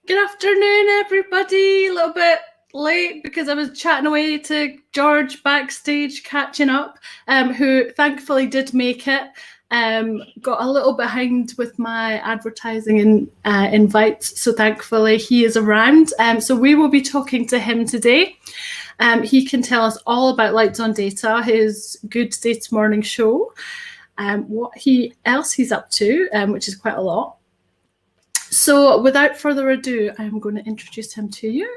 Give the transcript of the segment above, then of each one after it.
Good afternoon, everybody. A little bit late because I was chatting away to George backstage, catching up, who thankfully did make it. Got a little behind with my advertising and invites, so thankfully he is around. So we will be talking to him today. He can tell us all about Lights on Data, his Good Data Morning show, what else he's up to, which is quite a lot. So without further ado, I'm going to introduce him to you.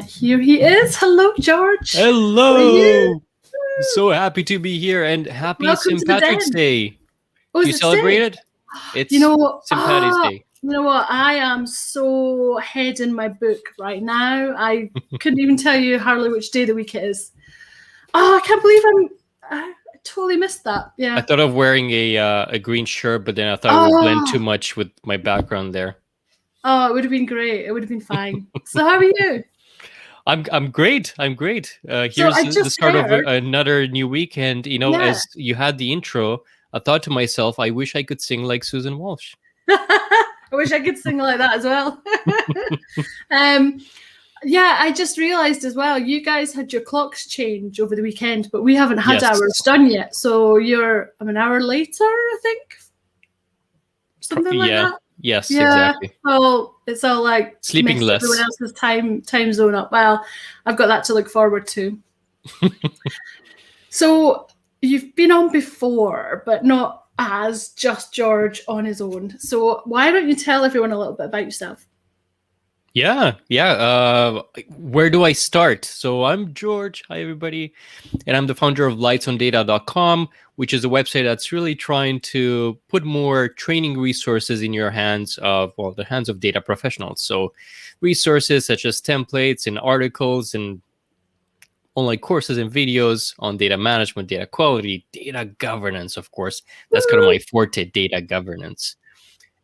Here he is. Hello, George. Hello. I'm so happy to be here, and happy Welcome St. Patrick's Day. Oh, Do you celebrate it? It's St. Patty's Day. You know what? I am so head in my book right now. I couldn't even tell you hardly which day of the week it is. Oh, I can't believe I totally missed that. Yeah. I thought of wearing a green shirt, but then I thought it would blend too much with my background there. Oh, it would have been great. It would have been fine. So how are you? I'm great. Here's the start of another new week, and as you had the intro, I thought to myself, I wish I could sing like Susan Walsh. I wish I could sing like that as well. Yeah, I just realized as well, you guys had your clocks change over the weekend, but we haven't had ours done yet. So you're an hour later, I think. Something like that. Yes, exactly. So it's all like sleeping less. Everyone else's time zone up. Well, I've got that to look forward to. So you've been on before, but not as just George on his own. So why don't you tell everyone a little bit about yourself? Yeah. Where do I start? So I'm George. Hi, everybody. And I'm the founder of lightsondata.com, which is a website that's really trying to put more training resources in your hands of, the hands of data professionals. So resources such as templates and articles and online courses and videos on data management, data quality, data governance, of course. That's kind of my forte, data governance.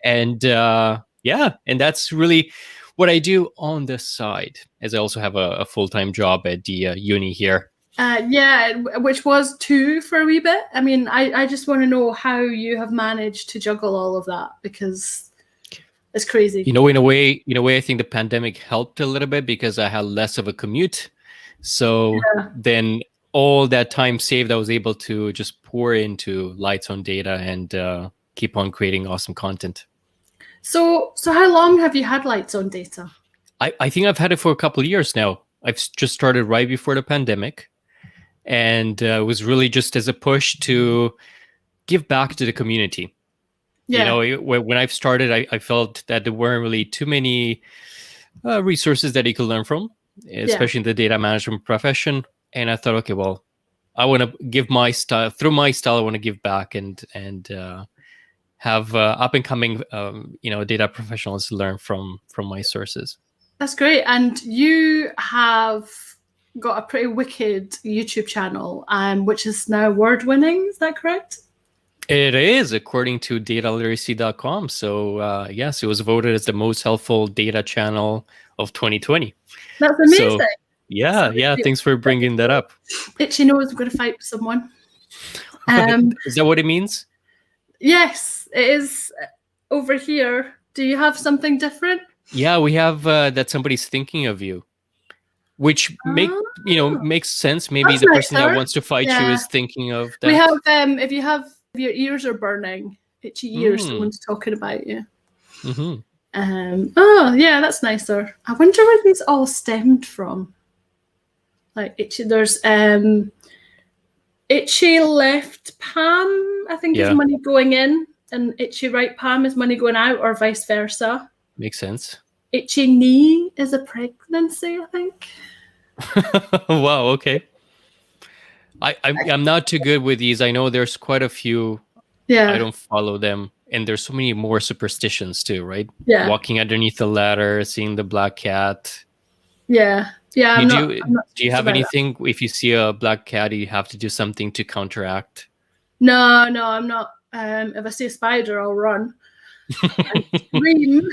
And and that's really what I do on the side, as I also have a full-time job at the uni here. Which was 2 for a wee bit. I mean, I just want to know how you have managed to juggle all of that, because it's crazy. In a way, I think the pandemic helped a little bit because I had less of a commute. So then all that time saved, I was able to just pour into Lights on Data and keep on creating awesome content. So how long have you had Lights on Data? I think I've had it for a couple of years now. I've just started right before the pandemic, and it was really just as a push to give back to the community. Yeah. When I've started, I felt that there weren't really too many resources that you could learn from, especially in the data management profession. And I thought, okay, well, I want to give my style. Through my style, I want to give back and have up and coming data professionals learn from my sources. That's great. And you have got a pretty wicked YouTube channel, which is now award-winning. Is that correct? It is, according to dataliteracy.com. So yes, it was voted as the most helpful data channel of 2020. That's amazing. So, yeah. Thanks for bringing that up. Itchy knows I'm going to fight with someone. Is that what it means? Yes, it is over here. Do you have something different? Yeah, we have that somebody's thinking of you, which makes sense. Maybe that's the person that wants to fight you is thinking of that. We have if your ears are burning, itchy ears, someone's talking about you. Mm-hmm. That's nicer. I wonder where these all stemmed from. Like itchy, there's itchy left palm, I think, is money going in, and itchy right palm is money going out, or vice versa. Makes sense. Itchy knee is a pregnancy, I think. Wow, okay. I'm not too good with these. I know there's quite a few. Yeah. I don't follow them. And there's so many more superstitions too, right? Yeah. Walking underneath the ladder, seeing the black cat. Yeah. Yeah. Do you have anything? That. If you see a black cat, you have to do something to counteract? No, I'm not. If I see a spider, I'll run and scream.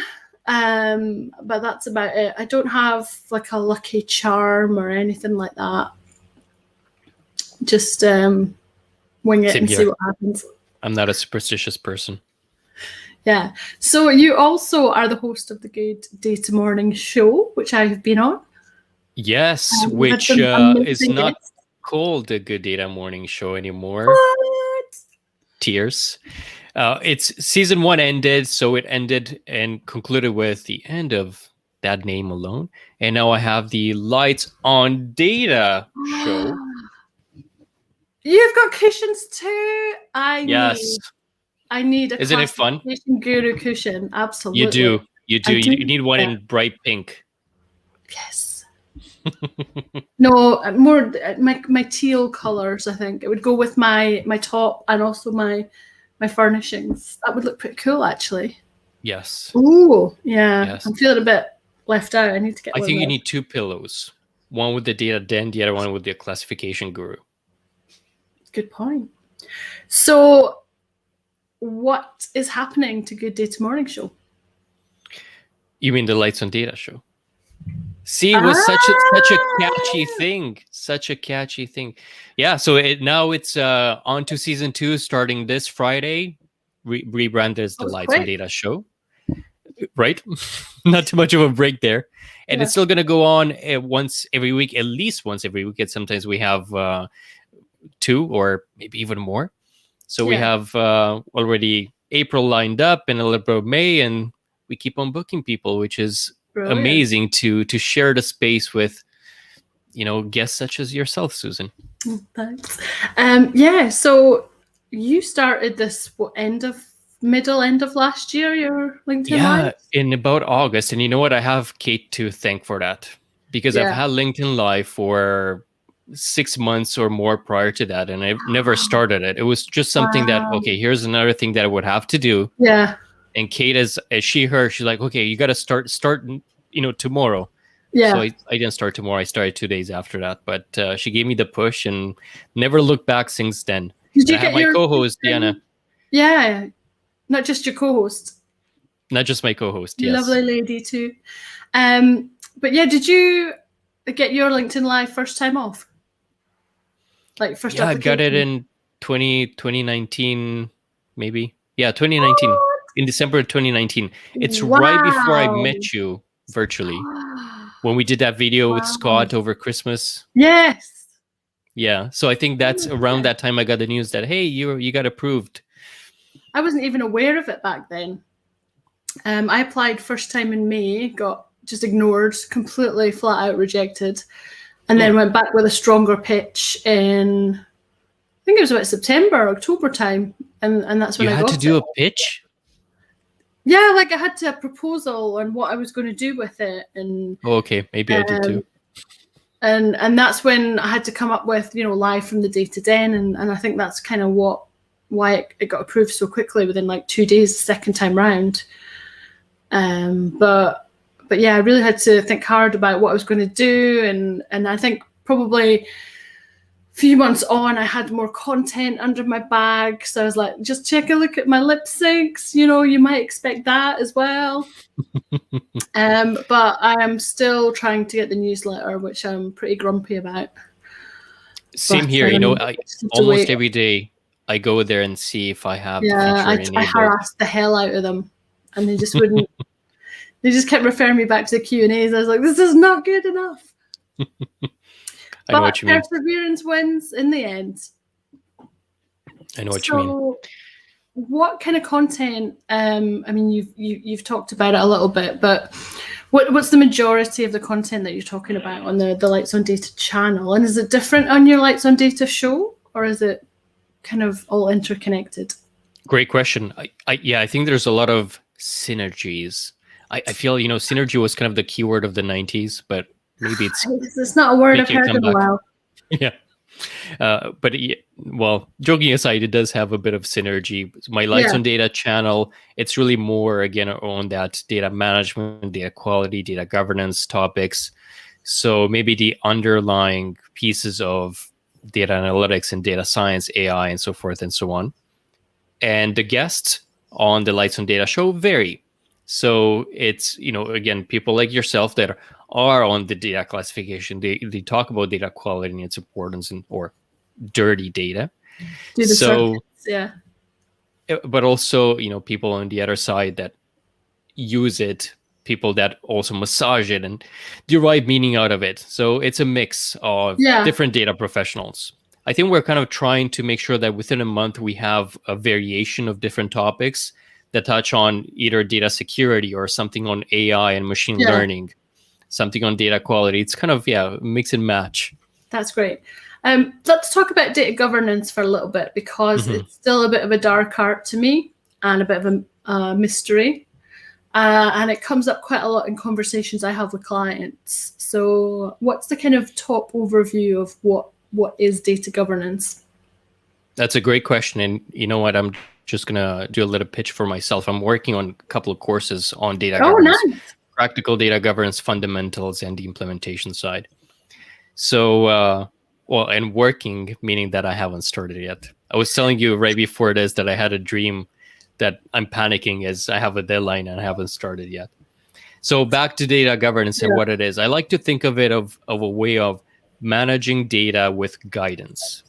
But that's about it. I don't have like a lucky charm or anything like that. Just wing it and see what happens. I'm not a superstitious person. Yeah. So you also are the host of the Good Data Morning Show, which I have been on. Yes, We've had which some is amazing not guests. called the Good Data Morning Show anymore. What? Tears. It's season 1 ended, so it ended and concluded with the end of that name alone. And now I have the Lights on Data show. You've got cushions too. Yes. I need a Isn't it fun? classification guru cushion. Absolutely. You do. You do. I You do. need one Yeah. in bright pink. Yes. No, more my teal colors. I think it would go with my top and also my furnishings. That would look pretty cool, actually. Yes. Ooh, yeah. Yes. I'm feeling a bit left out. I need to get. I one think of you those. need 2 pillows. One with the data den, the other one with the classification guru. Good point. So, what is happening to Good Data Morning Show? You mean the Lights on Data show? See, it was such a catchy thing. Such a catchy thing. Yeah, so now it's on to season 2 starting this Friday. Rebranded as the Lights on Data show. Right? Not too much of a break there. And it's still going to go on once every week, at least once every week. And sometimes we have 2 or maybe even more. So we have already April lined up and a little bit of May, and we keep on booking people, which is amazing to share the space with, guests such as yourself, Susan. Thanks. Yeah, so you started this middle end of last year, your LinkedIn Live? In about August. And you know what? I have Kate to thank for that, because I've had LinkedIn Live for 6 months or more prior to that, and I've never started it. It was just something that, okay, here's another thing that I would have to do. Yeah. And Kate, as she's like, okay, you got to start, tomorrow. Yeah. So I didn't start tomorrow. I started 2 days after that. But she gave me the push and never looked back since then. Did you I have my co-host, Diana. Yeah. Not just your co-host. Not just my co-host, yes. Lovely lady too. But yeah, did you get your LinkedIn Live first time off? Like first I got it in 2019, maybe. Yeah, 2019. What? In December of 2019. It's right before I met you virtually. When we did that video with Scott over Christmas. Yes. Yeah. So I think that's around that time I got the news that, hey, you got approved. I wasn't even aware of it back then. I applied first time in May, got just ignored, completely flat out rejected, and then went back with a stronger pitch in, I think it was about September, October time, and that's when I got it. You had to do a pitch? Yeah, like I had a proposal on what I was going to do with it, and okay, maybe I did too. And that's when I had to come up with, live from the data den, and I think that's kind of why it got approved so quickly within like 2 days, the second time round. But yeah, I really had to think hard about what I was going to do, and I think probably a few months on, I had more content under my bag, so I was like, just take a look at my lip syncs. You might expect that as well. But I am still trying to get the newsletter, which I'm pretty grumpy about. Same here. Almost every day I go there and see if I have the feature enabled. I harassed the hell out of them, and they just wouldn't. They just kept referring me back to the Q&As. I was like, this is not good enough. I know what you mean. Perseverance wins in the end. I know what you mean. What kind of content? I mean, you've talked about it a little bit, but what's the majority of the content that you're talking about on the Lights on Data channel? And is it different on your Lights on Data show, or is it kind of all interconnected? Great question. I think there's a lot of synergies. I feel, synergy was kind of the keyword of the 90s, but maybe it's not a word I've heard in a while. Yeah. But joking aside, it does have a bit of synergy. My Lights on Data channel, it's really more, again, on that data management, data quality, data governance topics. So maybe the underlying pieces of data analytics and data science, AI, and so forth and so on. And the guests on the Lights on Data show vary. So it's, again, people like yourself that are on the data classification. They talk about data quality and its importance or dirty data. Do the circuits, yeah. but also, people on the other side that use it, people that also massage it and derive meaning out of it. So it's a mix of Yeah. different data professionals. I think we're kind of trying to make sure that within a month we have a variation of different topics that touch on either data security or something on AI and machine Yeah. learning, something on data quality. It's kind of, mix and match. That's great. Let's talk about data governance for a little bit, because it's still a bit of a dark art to me and a bit of a mystery. And it comes up quite a lot in conversations I have with clients. So what's the kind of top overview of what is data governance? That's a great question. And you know what? I'm just going to do a little pitch for myself. I'm working on a couple of courses on data governance, nice. Practical data governance fundamentals, and the implementation side. So, and working, meaning that I haven't started yet. I was telling you right before this that I had a dream that I'm panicking as I have a deadline and I haven't started yet. So back to data governance and what it is. I like to think of it of a way of managing data with guidance.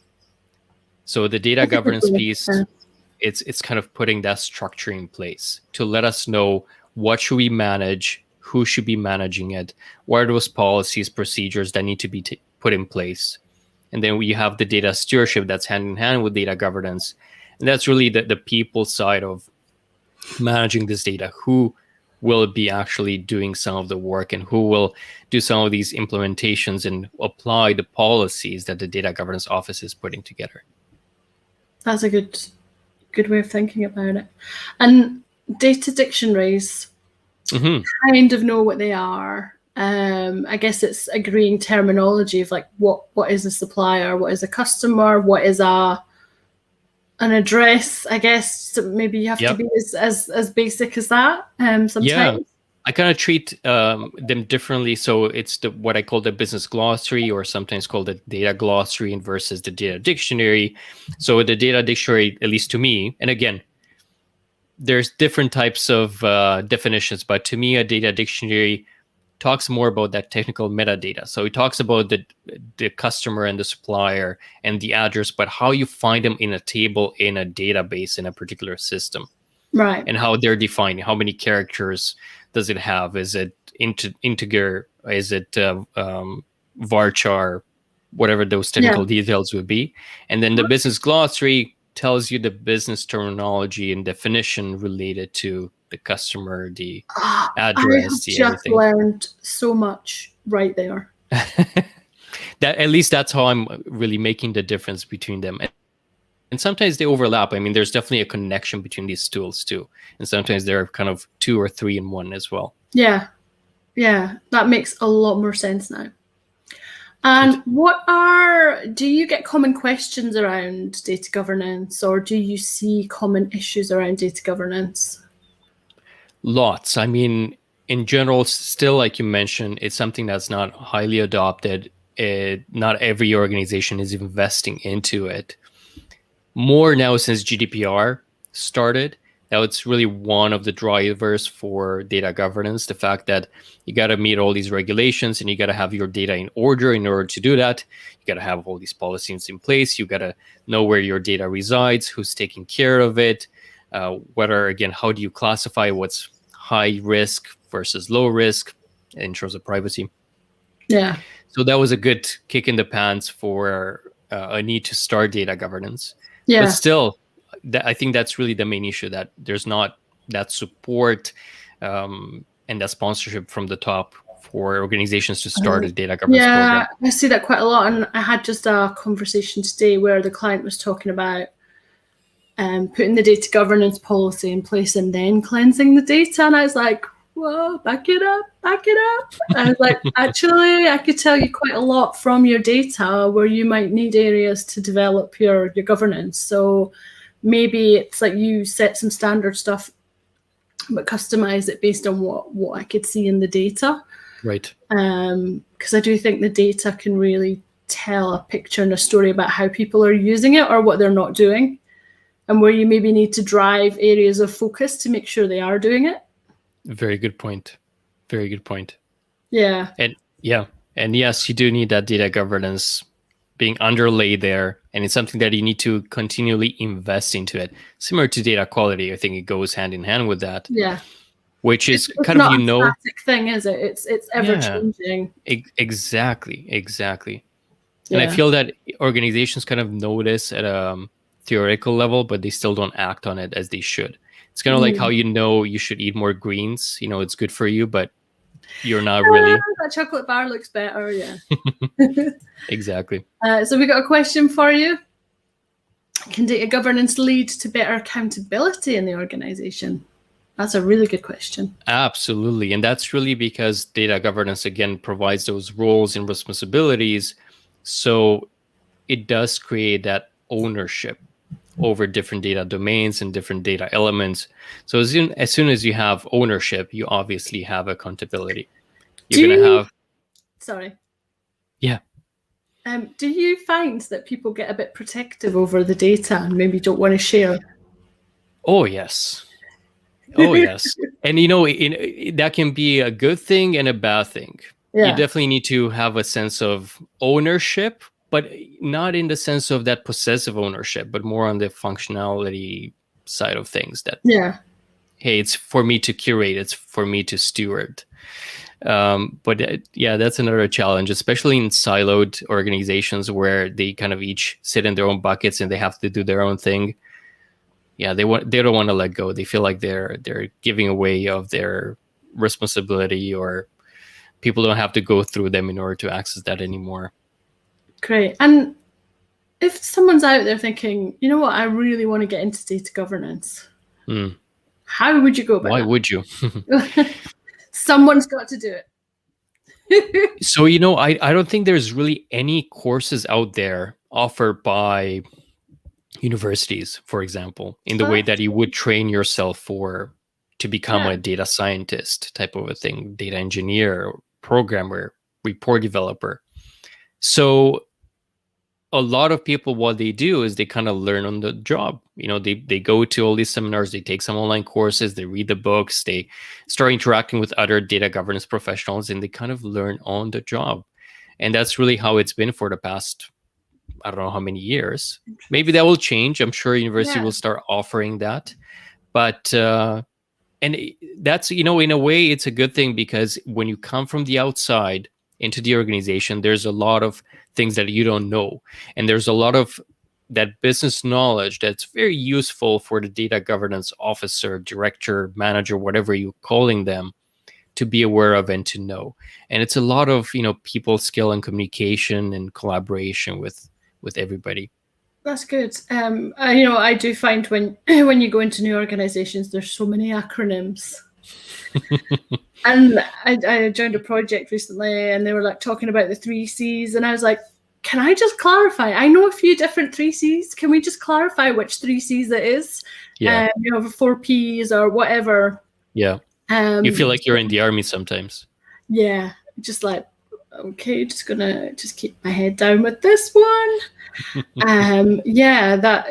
So the data governance piece, it's kind of putting that structure in place to let us know what should we manage, who should be managing it, what are those policies, procedures that need to be put in place. And then we have the data stewardship that's hand in hand with data governance. And that's really the people side of managing this data. Who will be actually doing some of the work and who will do some of these implementations and apply the policies that the data governance office is putting together. That's a good way of thinking about it. And data dictionaries, kind of know what they are. I guess it's agreeing terminology of like what is a supplier, what is a customer, what is an address. I guess so maybe you have to be as basic as that. Sometimes. Yeah. I kind of treat them differently. So it's what I call the business glossary, or sometimes called the data glossary, versus the data dictionary. So the data dictionary, at least to me, and again, there's different types of definitions, but to me, a data dictionary talks more about that technical metadata. So it talks about the customer and the supplier and the address, but how you find them in a table, in a database, in a particular system. Right. And how they're defined. How many characters does it have? Is it integer? Is it varchar? Whatever those technical details would be. And then the business glossary tells you the business terminology and definition related to the customer, the address, I have just learned so much right there. That at least that's how I'm really making the difference between them. And sometimes they overlap. I mean, there's definitely a connection between these tools too. And sometimes they're kind of two or three in one as well. Yeah. Yeah. That makes a lot more sense now. And do you get common questions around data governance, or do you see common issues around data governance? Lots. I mean, in general, still, like you mentioned, it's something that's not highly adopted. Not every organization is investing into it. More now since GDPR started. Now it's really one of the drivers for data governance. The fact that you got to meet all these regulations and you got to have your data in order. In order to do that, you got to have all these policies in place. You got to know where your data resides, who's taking care of it, how do you classify what's high risk versus low risk in terms of privacy. Yeah. So that was a good kick in the pants for a need to start data governance. Yeah. But still, I think that's really the main issue, that there's not that support and that sponsorship from the top for organizations to start a data governance program. I see that quite a lot. And I had just a conversation today where the client was talking about putting the data governance policy in place and then cleansing the data. And I was like, whoa, back it up. I was like, actually, I could tell you quite a lot from your data where you might need areas to develop your governance. So maybe it's like you set some standard stuff, but customize it based on what I could see in the data. Right. Because I do think the data can really tell a picture and a story about how people are using it or what they're not doing, and where you maybe need to drive areas of focus to make sure they are doing it. Very good point. Yeah. And yes, you do need that data governance being underlaid there and it's something that you need to continually invest into it. Similar to data quality, I think it goes hand in hand with that. Yeah. Which is It's kind of, not a static thing, is it? It's ever changing. Exactly. And I Yeah. feel that organizations kind of know this at a theoretical level, but they still don't act on it as they should. It's kind of like how you should eat more greens. It's good for you, but you're not really. That chocolate bar looks better, yeah. Exactly. So we got a question for you. Can data governance lead to better accountability in the organization? That's a really good question. Absolutely. And that's really because data governance, again, provides those roles and responsibilities. So it does create that ownership over different data domains and different data elements. So as soon as you have ownership, you obviously have accountability. You're going to have... Sorry. Yeah. Do you find that people get a bit protective over the data and maybe don't want to share? Oh, yes. Oh, yes. And, that can be a good thing and a bad thing. Yeah. You definitely need to have a sense of ownership, but not in the sense of that possessive ownership, but more on the functionality side of things that, hey, it's for me to curate, it's for me to steward. But that's another challenge, especially in siloed organizations where they kind of each sit in their own buckets and they have to do their own thing. Yeah, they don't want to let go. They feel like they're giving away of their responsibility, or people don't have to go through them in order to access that anymore. Great. And if someone's out there thinking, you know what, I really want to get into data governance, how would you go about Why that? would you? Someone's got to do it. So, I don't think there's really any courses out there offered by universities, for example, in the way that you would train yourself to become a data scientist type of a thing, data engineer, programmer, report developer. So a lot of people, what they do is they kind of learn on the job. They go to all these seminars, they take some online courses, they read the books, they start interacting with other data governance professionals, and they kind of learn on the job. And that's really how it's been for the past, I don't know how many years. Maybe that will change. I'm sure university will start offering that. But and that's, in a way, it's a good thing, because when you come from the outside into the organization, there's a lot of things that you don't know. And there's a lot of that business knowledge that's very useful for the data governance officer, director, manager, whatever you're calling them, to be aware of and to know. And it's a lot of, people skill and communication and collaboration with everybody. That's good. I do find when you go into new organizations, there's so many acronyms. And I joined a project recently, and they were like talking about the 3 C's, and I was like, can I just clarify? I know a few different 3 C's. Can we just clarify which 3 C's it is? Yeah. 4 P's or whatever. Yeah. You feel like you're in the army sometimes. Yeah. Just like, okay, just gonna keep my head down with this one. That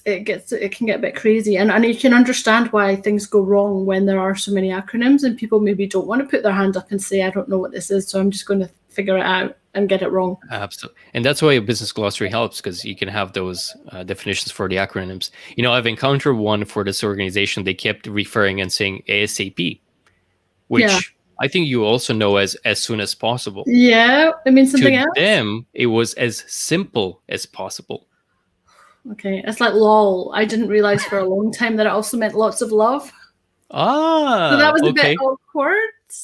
it can get a bit crazy, and you can understand why things go wrong when there are so many acronyms, and people maybe don't want to put their hand up and say, I don't know what this is, so I'm just going to figure it out and get it wrong. Absolutely. And that's why a business glossary helps, because you can have those definitions for the acronyms. I've encountered one for this organization. They kept referring and saying ASAP, which I think you also know as soon as possible. Yeah, it means something else. To them, it was as simple as possible. Okay, it's like LOL. I didn't realize for a long time that it also meant lots of love. So that was a bit awkward. If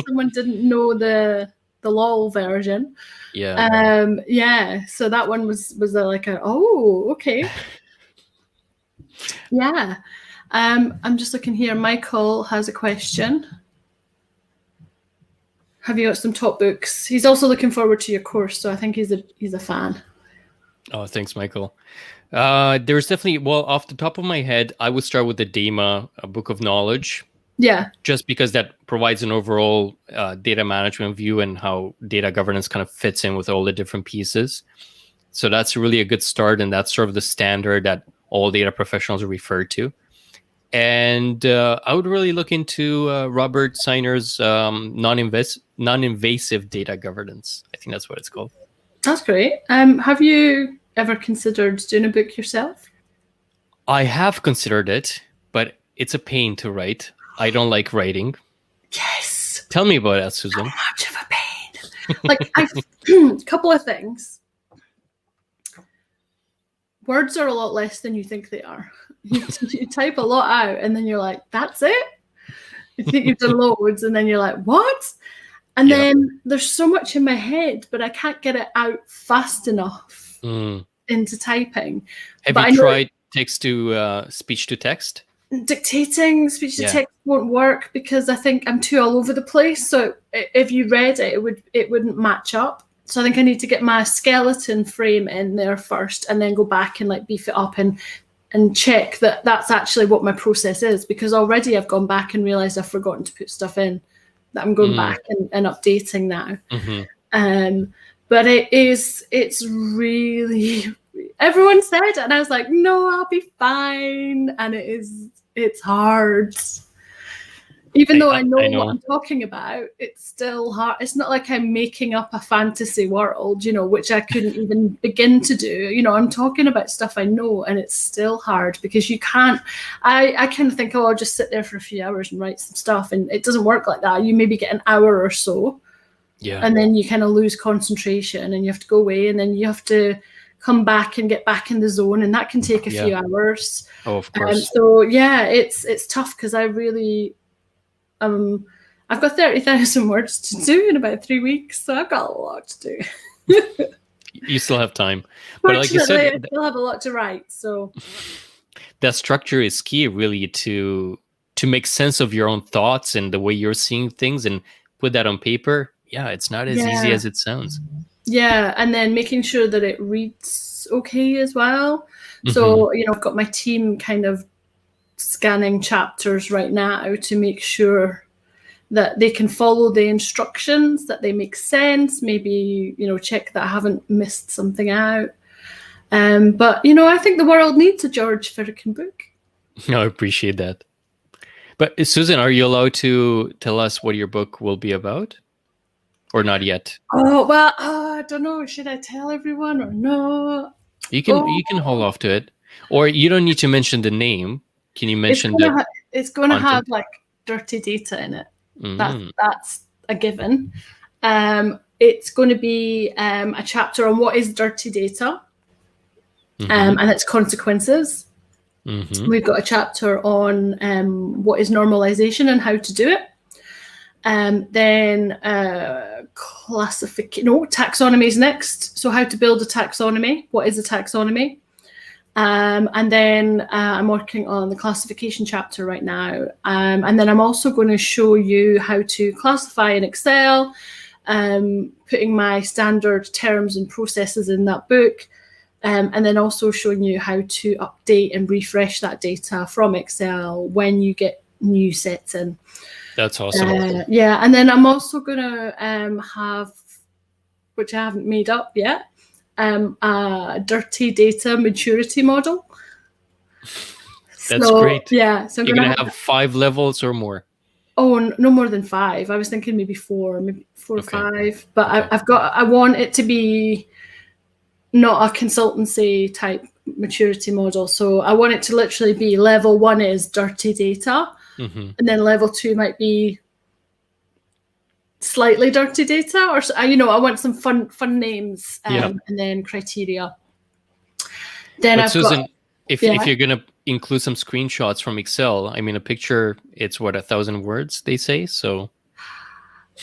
someone didn't know the LOL version. Yeah. So that one was like okay. Yeah. I'm just looking here. Michael has a question. Have you got some top books? He's also looking forward to your course, so I think he's a fan. Oh, thanks, Michael. There's definitely, off the top of my head, I would start with the DEMA, a book of knowledge. Yeah. Just because that provides an overall data management view and how data governance kind of fits in with all the different pieces. So that's really a good start, and that's sort of the standard that all data professionals refer to. And I would really look into Robert Seiner's non-invasive data governance. I think that's what it's called. That's great. Have you ever considered doing a book yourself? I have considered it, but it's a pain to write. I don't like writing. Yes. Tell me about that, Susan. How much of a pain? Like, a couple of things. Words are a lot less than you think they are. You type a lot out, and then you're like, that's it? You think you've done loads, and then you're like, what? And then there's so much in my head, but I can't get it out fast enough into typing. Have you tried text to speech to text? Dictating speech to text won't work because I think I'm too all over the place. So if you read it, it wouldn't match up. So I think I need to get my skeleton frame in there first, and then go back and like beef it up and check that that's actually what my process is. Because already I've gone back and realized I've forgotten to put stuff in that I'm going back and updating now. But it's really, everyone said it, and I was like, no, I'll be fine. And it's hard. Even though I know what I'm talking about, it's still hard. It's not like I'm making up a fantasy world, which I couldn't even begin to do. I'm talking about stuff I know, and it's still hard because you can't. I kind of think, I'll just sit there for a few hours and write some stuff, and it doesn't work like that. You maybe get an hour or so, and then you kind of lose concentration, and you have to go away, and then you have to come back and get back in the zone, and that can take a few hours. Oh, of course. So it's tough because I really. I've got 30,000 words to do in about 3 weeks, so I've got a lot to do. You still have time, but like you said, I still have a lot to write. So that structure is key, really, to make sense of your own thoughts and the way you're seeing things, and put that on paper. Yeah, it's not as easy as it sounds. Yeah, and then making sure that it reads okay as well. So I've got my team kind of scanning chapters right now to make sure that they can follow the instructions, that they make sense, maybe check that I haven't missed something out, but I think the world needs a George Fircan book. I appreciate that. But Susan, are you allowed to tell us what your book will be about, or not yet? Oh well, I don't know, should I tell everyone or no? You can hold off to it, or you don't need to mention the name. Can you mention it's going to have like dirty data in it. That's a given. It's going to be a chapter on what is dirty data and its consequences. We've got a chapter on what is normalization and how to do it. Then taxonomy is next. So how to build a taxonomy. What is a taxonomy? And then I'm working on the classification chapter right now. And then I'm also going to show you how to classify in Excel, putting my standard terms and processes in that book, and then also showing you how to update and refresh that data from Excel when you get new sets in. That's awesome. And then I'm also going to have, which I haven't made up yet, a dirty data maturity model. That's great. Yeah. So you're going to have 5 levels or more? Oh, no more than 5. I was thinking maybe 4 or 5. But I want it to be not a consultancy type maturity model. So I want it to literally be level 1 is dirty data. And then level 2 might be slightly dirty data, or I want some fun names and then criteria. Then but Susan, if you're going to include some screenshots from Excel, I mean, a picture, it's 1,000 words, they say. So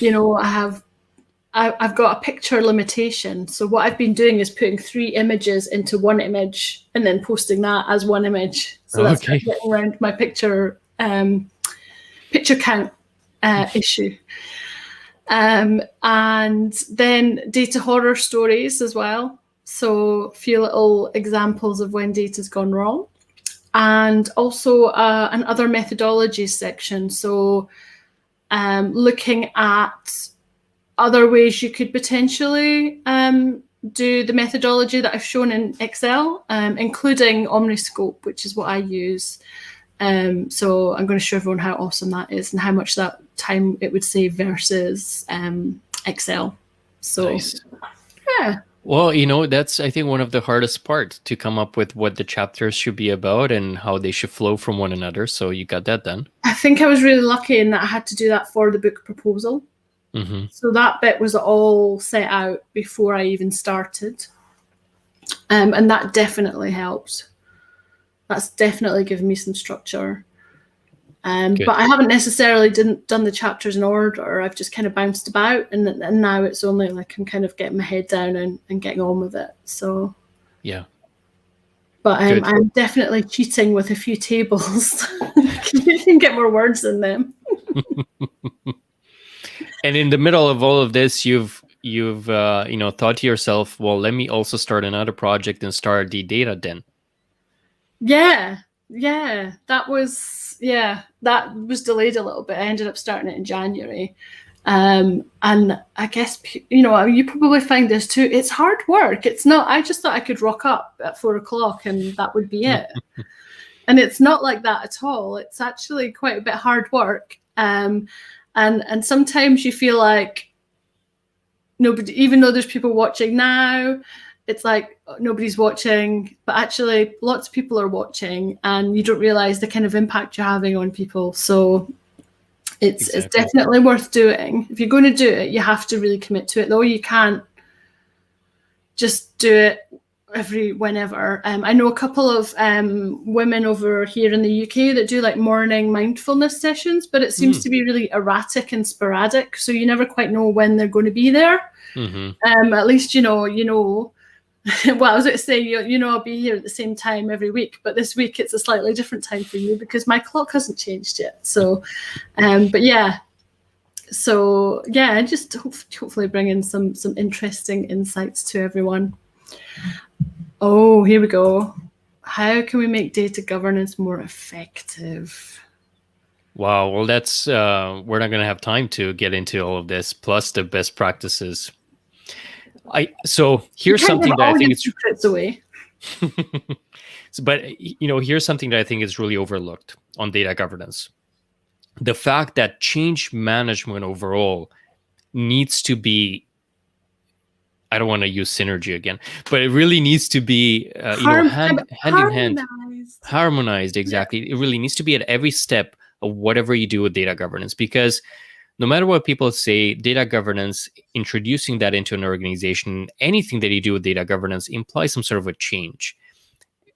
I've got a picture limitation. So what I've been doing is putting 3 images into one image and then posting that as one image. So that's getting around my picture count issue. And then data horror stories as well. So a few little examples of when data's gone wrong. And also an other methodologies section. So looking at other ways you could potentially do the methodology that I've shown in Excel, including Omniscope, which is what I use. So I'm going to show everyone how awesome that is and how much that time it would save versus Excel. So, nice. Yeah. Well, that's, I think, one of the hardest parts to come up with what the chapters should be about and how they should flow from one another. So you got that done. I think I was really lucky in that I had to do that for the book proposal. Mm-hmm. So that bit was all set out before I even started. And that definitely helped. That's definitely given me some structure. But I haven't necessarily done the chapters in order. I've just kind of bounced about, and now it's only like I'm kind of getting my head down and getting on with it. So yeah. But I'm definitely cheating with a few tables. You can get more words in them. And in the middle of all of this, you've thought to yourself, well, let me also start another project and start the data den. Yeah, that was delayed a little bit. I ended up starting it in January. And I guess, you probably find this too. It's hard work. It's not, I just thought I could rock up at 4:00 and that would be it. And it's not like that at all. It's actually quite a bit hard work. And sometimes you feel like nobody, even though there's people watching now, it's like nobody's watching, but actually lots of people are watching, and you don't realize the kind of impact you're having on people. So it's definitely worth doing. If you're going to do it, you have to really commit to it, though. You can't just do it whenever. I know a couple of women over here in the UK that do like morning mindfulness sessions, but it seems to be really erratic and sporadic, so you never quite know when they're going to be there. At least you know. Well, I was going to say, I'll be here at the same time every week, but this week it's a slightly different time for you because my clock hasn't changed yet. So, but yeah. So yeah, just hopefully bring in some interesting insights to everyone. Oh, here we go. How can we make data governance more effective? Wow. Well, that's we're not going to have time to get into all of this, plus the best practices. So here's something that I think is secrets away. But here's something that I think is really overlooked on data governance. The fact that change management overall needs to be, I don't want to use synergy again, but it really needs to be hand in hand, harmonized. Exactly. Yeah. It really needs to be at every step of whatever you do with data governance, because no matter what people say, data governance, introducing that into an organization, anything that you do with data governance implies some sort of a change.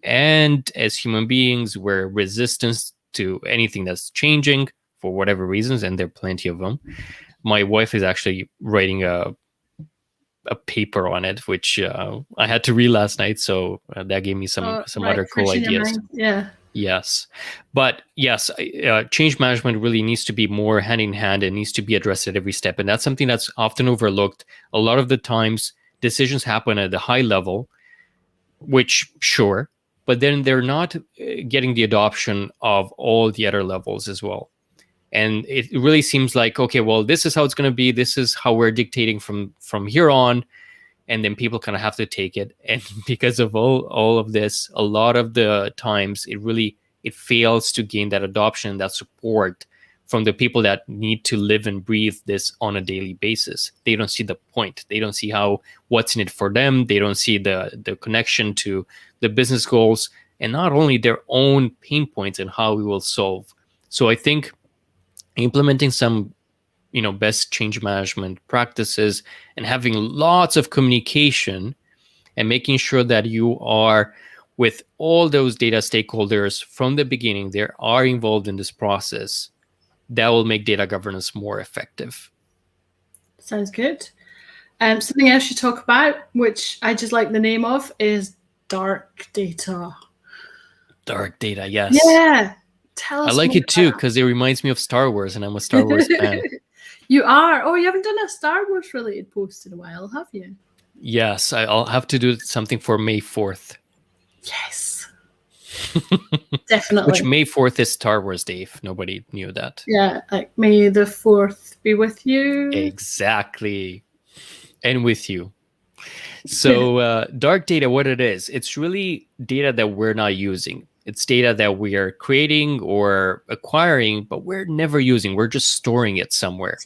And as human beings, we're resistant to anything that's changing for whatever reasons, and there are plenty of them. My wife is actually writing a paper on it, which I had to read last night, so that gave me some other cool ideas. Yeah. Yes. But yes, change management really needs to be more hand in hand and needs to be addressed at every step. And that's something that's often overlooked. A lot of the times decisions happen at the high level, which sure, but then they're not getting the adoption of all the other levels as well. And it really seems like, okay, well, this is how it's going to be. This is how we're dictating from here on. And then people kind of have to take it. And because of all of this, a lot of the times it fails to gain that adoption, that support from the people that need to live and breathe this on a daily basis. They don't see the point. They don't see what's in it for them. They don't see the connection to the business goals, and not only their own pain points and how we will solve. So I think implementing some best change management practices and having lots of communication and making sure that you are with all those data stakeholders from the beginning, they are involved in this process, that will make data governance more effective. Sounds good. Something else you talk about, which I just like the name of, is dark data. Dark data, yes. Yeah. Tell us. I like it too, because it reminds me of Star Wars, and I'm a Star Wars fan. You are? Oh, you haven't done a Star Wars related post in a while, have you? Yes, I'll have to do something for May 4th. Yes. Definitely. Which May 4th is Star Wars Day, if nobody knew that. Yeah, like May the 4th be with you. Exactly. And with you. So dark data, what it is, it's really data that we're not using. It's data that we are creating or acquiring, but we're never using. We're just storing it somewhere.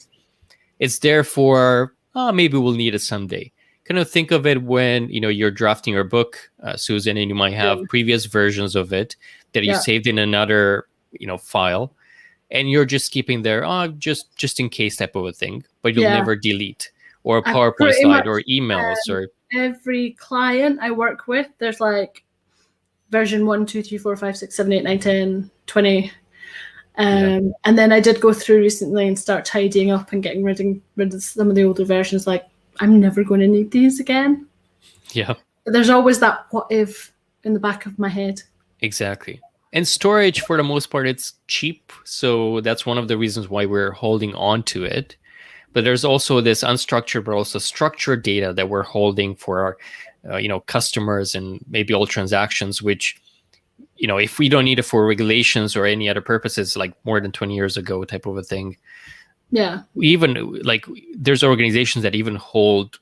It's there for, maybe we'll need it someday. kind of think of it when you're drafting your book, Susan, and you might have previous versions of it that you saved in another file, and you're just keeping there, just in case type of a thing, but you'll never delete, or a PowerPoint slide or emails or every client I work with, there's like version 1, 2, 3, 4, 5, 6, 7, 8, 9, 10, 20. And then I did go through recently and start tidying up and getting rid of some of the older versions. Like, I'm never going to need these again. Yeah. But there's always that what if in the back of my head. Exactly. And storage, for the most part, it's cheap. So that's one of the reasons why we're holding on to it. But there's also this unstructured, but also structured data that we're holding for our, customers and maybe all transactions, which, if we don't need it for regulations or any other purposes, like more than 20 years ago type of a thing. Yeah. Even like there's organizations that even hold,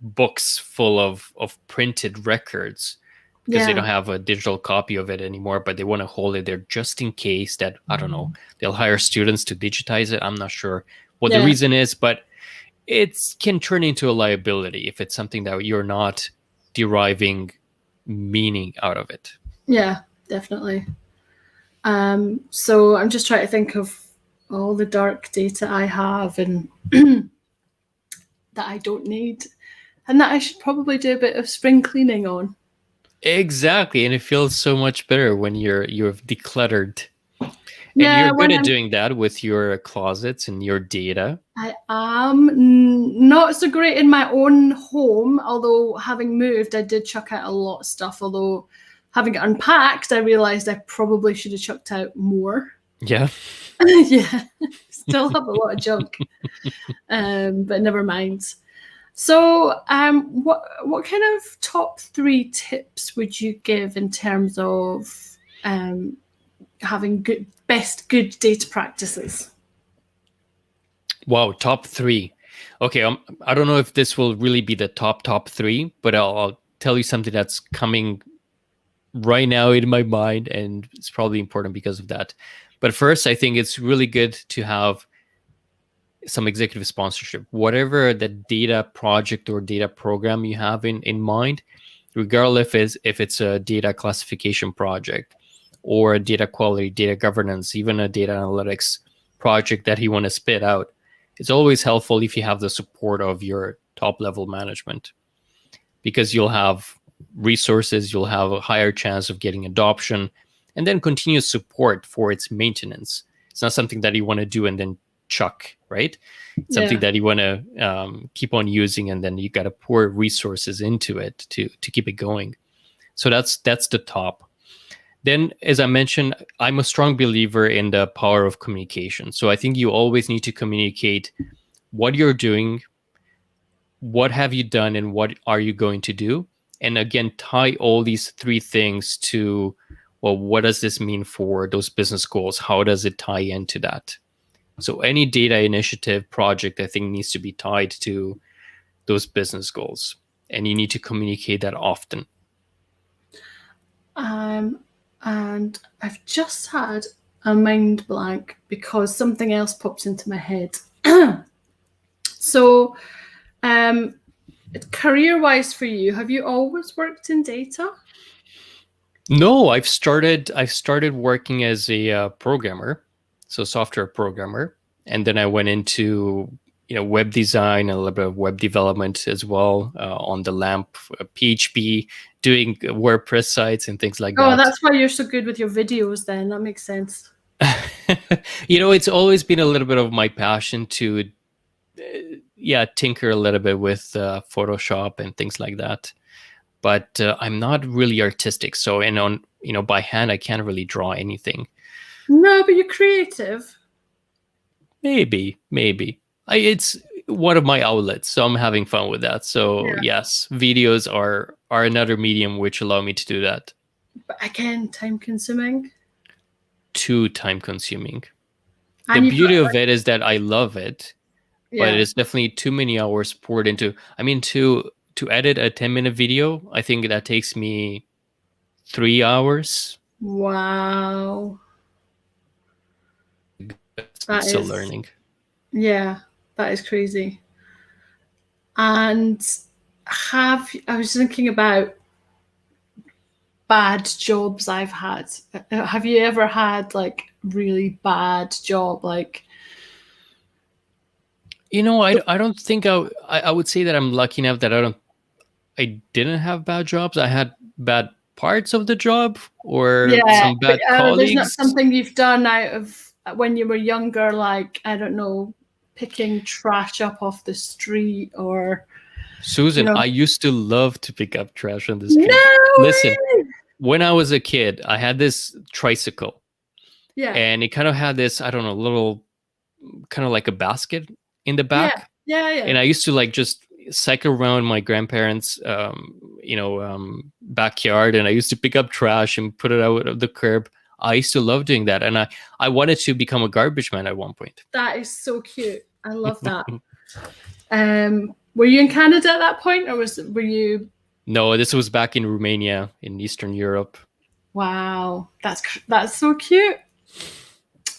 books full of printed records because they don't have a digital copy of it anymore, but they want to hold it there just in case that, I don't know, they'll hire students to digitize it. I'm not sure what the reason is, but it can turn into a liability if it's something that you're not deriving meaning out of it. Yeah, definitely. So I'm just trying to think of all the dark data I have and that I don't need, and that I should probably do a bit of spring cleaning on. Exactly, and it feels so much better when you've decluttered. And you're good at doing that with your closets and your data. I am not so great in my own home, although having moved, I did chuck out a lot of stuff. Although having it unpacked, I realised I probably should have chucked out more. Yeah. Yeah, still have a lot of junk, but never mind. So, what kind of top 3 tips would you give in terms of having good data practices? Wow, top 3. Okay, I don't know if this will really be the top 3, but I'll tell you something that's coming right now in my mind, and it's probably important because of that. But first, I think it's really good to have some executive sponsorship. Whatever the data project or data program you have in mind, regardless if it's a data classification project or a data quality, data governance, even a data analytics project that you want to spit out, it's always helpful if you have the support of your top level management, because you'll have resources, you'll have a higher chance of getting adoption, and then continuous support for its maintenance. It's not something that you want to do and then chuck, right? It's something that you want to keep on using, and then you got to pour resources into it to keep it going. So that's the top. Then, as I mentioned, I'm a strong believer in the power of communication. So I think you always need to communicate what you're doing, what have you done, and what are you going to do. And again, tie all these 3 things to, well, what does this mean for those business goals? How does it tie into that? So any data initiative project, I think, needs to be tied to those business goals. And you need to communicate that often. And I've just had a mind blank because something else popped into my head. So, career-wise for you, have you always worked in data? No, I've started working as a programmer, so software programmer, and then I went into web design and a little bit of web development as well, on the LAMP, PHP, doing WordPress sites and things like that. Oh, that's why you're so good with your videos then. That makes sense. It's always been a little bit of my passion to, tinker a little bit with Photoshop and things like that. But I'm not really artistic. So, by hand, I can't really draw anything. No, but you're creative. Maybe. It's one of my outlets, so I'm having fun with that. So yes, videos are another medium which allow me to do that. But again, time consuming. Too time consuming. The beauty of it is that I love it, but it's definitely too many hours poured into. I mean, to edit a 10-minute video, I think that takes me 3 hours. Wow. I'm still learning. Yeah, that is crazy. And I was thinking about bad jobs I've had. Have you ever had like really bad job? Like, I don't think I would say that I'm lucky enough that I didn't have bad jobs. I had bad parts of the job or yeah, some but bad there's not colleagues. something you've done out of when you were younger, like, I don't know, picking trash up off the street or, Susan, I used to love to pick up trash on the street. no Listen, way! when I was a kid, I had this tricycle Yeah, and it kind of had this, I don't know, little kind of like a basket in the yeah, back. yeah. And I used to like just cycle around my grandparents' backyard, and I used to pick up trash and put it out of the curb. I used to love doing that, and I wanted to become a garbage man at one point. That is so cute. I love that. Were you in Canada at that point, or were you? No, this was back in Romania in Eastern Europe. Wow, that's so cute.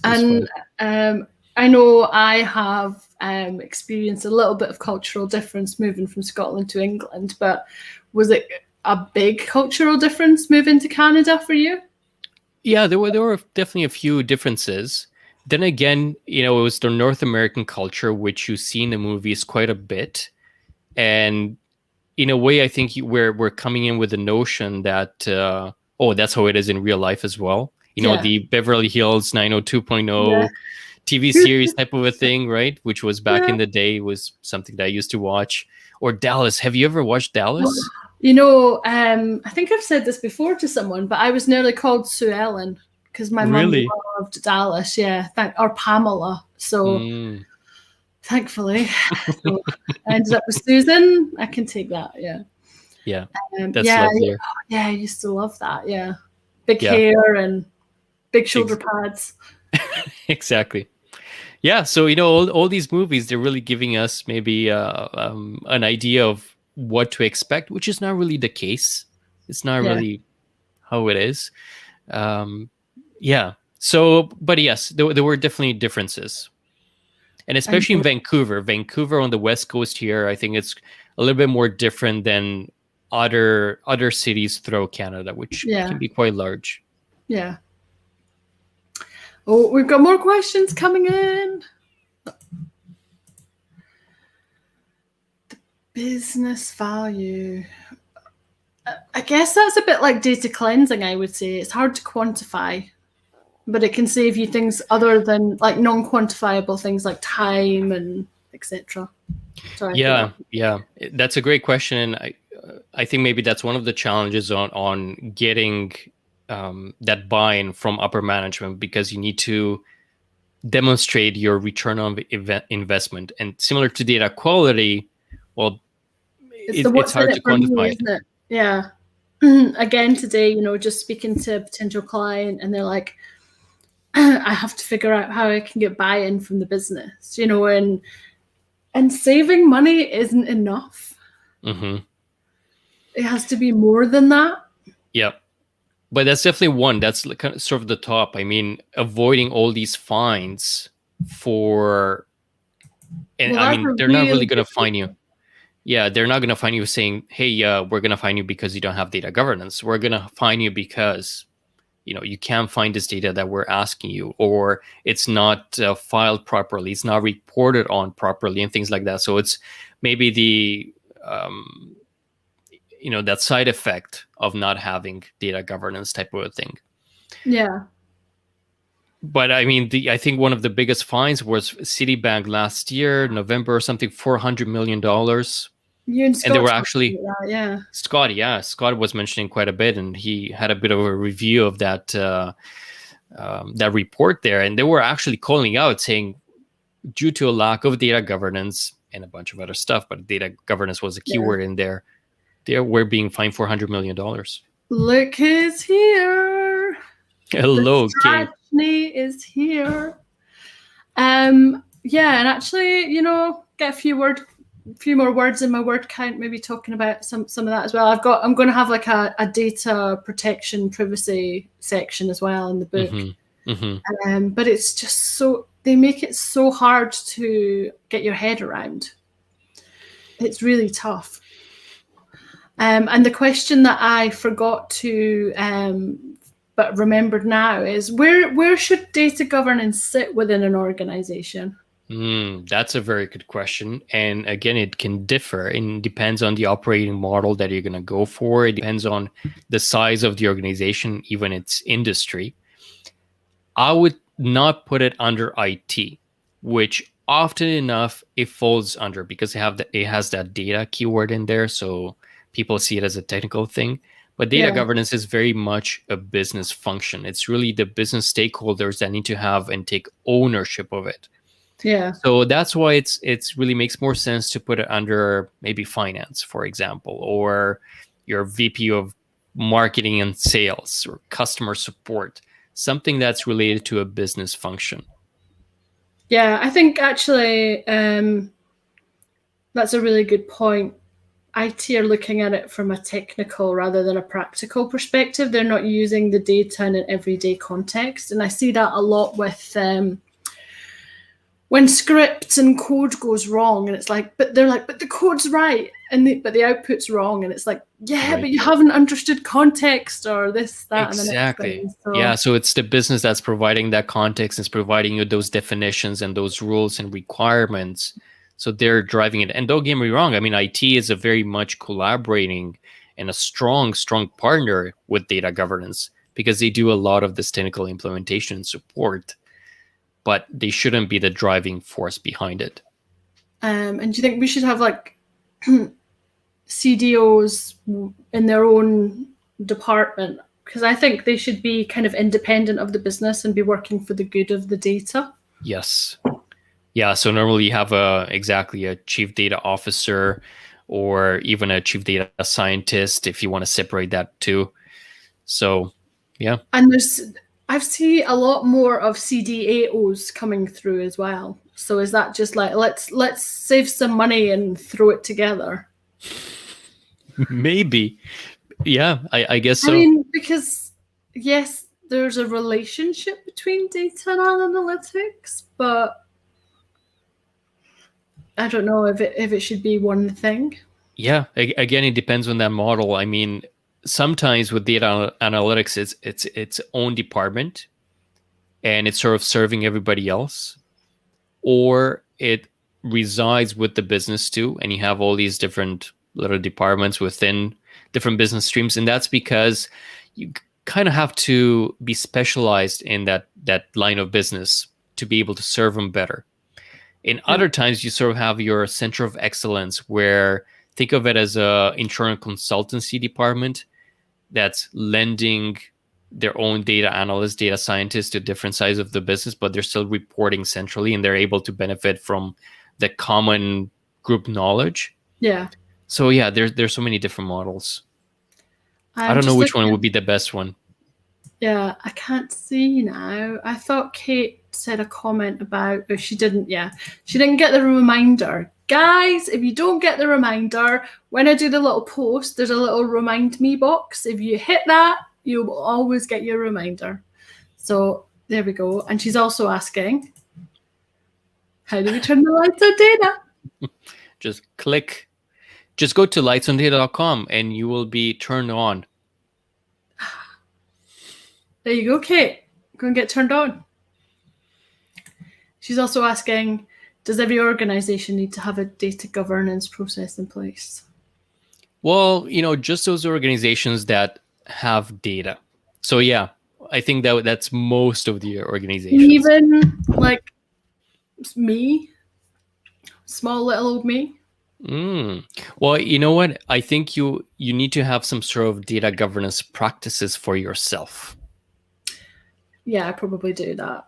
And fun. I know I have experienced a little bit of cultural difference moving from Scotland to England, but was it a big cultural difference moving to Canada for you? Yeah, there were definitely a few differences. Then again, it was the North American culture, which you see in the movies quite a bit, and in a way, I think we're coming in with the notion that that's how it is in real life as well. The Beverly Hills 90210 TV series type of a thing, right? Which was back in the day, was something that I used to watch. Or Dallas. Have you ever watched Dallas? I think I've said this before to someone, but I was nearly called Sue Ellen because my mum loved Dallas. Yeah, or Pamela. So thankfully, so I ended up with Susan. I can take that. Yeah. Yeah. That's lovely. Yeah, I used to love that. Yeah. Big hair and big shoulder pads. Exactly. Yeah. So, all these movies, they're really giving us maybe an idea of what to expect, which is not really the case. It's not really how it is. Yeah. So, but yes, there were definitely differences. And especially in Vancouver on the West Coast here, I think it's a little bit more different than other cities throughout Canada, which can be quite large. Yeah. Oh, we've got more questions coming in. The business value. I guess that's a bit like data cleansing, I would say. It's hard to quantify, but it can save you things other than like non-quantifiable things like time and etc. Yeah. That's a great question. I think maybe that's one of the challenges on getting that buy-in from upper management, because you need to demonstrate your return on investment. And similar to data quality, well, it's hard to quantify isn't it? Yeah. Again, today, just speaking to a potential client, and they're like, I have to figure out how I can get buy-in from the business, and saving money isn't enough. Mm-hmm. It has to be more than that. Yeah. But that's definitely one. That's kind of sort of the top. I mean, avoiding all these fines they're not really going to fine you. Yeah, they're not going to fine you saying, hey, we're going to fine you because you don't have data governance. We're going to fine you because, you can't find this data that we're asking you, or it's not filed properly, it's not reported on properly, and things like that. So it's maybe the that side effect of not having data governance type of a thing. Yeah. But I mean, I think one of the biggest fines was Citibank last year, November or something, $400 million. And they were actually Scott, Scott was mentioning quite a bit, and he had a bit of a review of that that report there, and they were actually calling out saying, due to a lack of data governance and a bunch of other stuff, but data governance was a keyword in there, they were being fined $400 million. Look who's here. Hello, Kate. Is here. Yeah, and actually, get a few more words in my word count, maybe talking about some of that as well. I'm going to have like a data protection privacy section as well in the book. But it's just they make it so hard to get your head around. It's really tough. And the question that I forgot to, but remembered now is where should data governance sit within an organization? That's a very good question. And again, it can differ and depends on the operating model that you're going to go for. It depends on the size of the organization, even its industry. I would not put it under IT, which often enough it falls under because it has that data keyword in there. So people see it as a technical thing. But data governance is very much a business function. It's really the business stakeholders that need to have and take ownership of it. Yeah. So that's why it's really makes more sense to put it under maybe finance, for example, or your VP of marketing and sales or customer support, something that's related to a business function. Yeah, I think actually that's a really good point. IT are looking at it from a technical rather than a practical perspective. They're not using the data in an everyday context. And I see that a lot with when scripts and code goes wrong, and it's like, but they're like, but the code's right, but the output's wrong, and it's like, yeah, right. But you haven't understood context or this, that, exactly. And the next thing. So, yeah, so it's the business that's providing that context, is providing you those definitions and those rules and requirements. So they're driving it. And don't get me wrong, I mean, IT is a very much collaborating and a strong partner with data governance because they do a lot of this technical implementation and support. But they shouldn't be the driving force behind it. And do you think we should have like CDOs in their own department? Because I think they should be kind of independent of the business and be working for the good of the data. Yes. Yeah. So normally you have a chief data officer or even a chief data scientist if you want to separate that too. So, yeah. And I've seen a lot more of CDAOs coming through as well. So is that just like, let's save some money and throw it together? Maybe. Yeah, I guess so. I mean, because yes, there's a relationship between data and analytics, but I don't know if it should be one thing. Yeah, again, it depends on that model. I mean, sometimes with data analytics, it's its own department and it's sort of serving everybody else, or it resides with the business too, and you have all these different little departments within different business streams, and that's because you kind of have to be specialized in that line of business to be able to serve them better. In other times, you sort of have your center of excellence, where think of it as a internal consultancy department that's lending their own data analysts, data scientists to different sides of the business, but they're still reporting centrally and they're able to benefit from the common group knowledge. Yeah. So yeah, there's so many different models. I don't know which one would be the best one. Yeah, I can't see now. I thought Kate said a comment about, oh, she didn't. Yeah, she didn't get the reminder. Guys, if you don't get the reminder, when I do the little post, there's a little remind me box. If you hit that, you will always get your reminder. So there we go. And she's also asking, how do we turn the lights on data? Just go to lightsondata.com and you will be turned on. There you go, Kate. Go and get turned on. She's also asking, does every organization need to have a data governance process in place? Well, just those organizations that have data. So yeah, I think that's most of the organizations. Even like me, small little old me. Well, you know what? I think you need to have some sort of data governance practices for yourself. Yeah, I probably do that.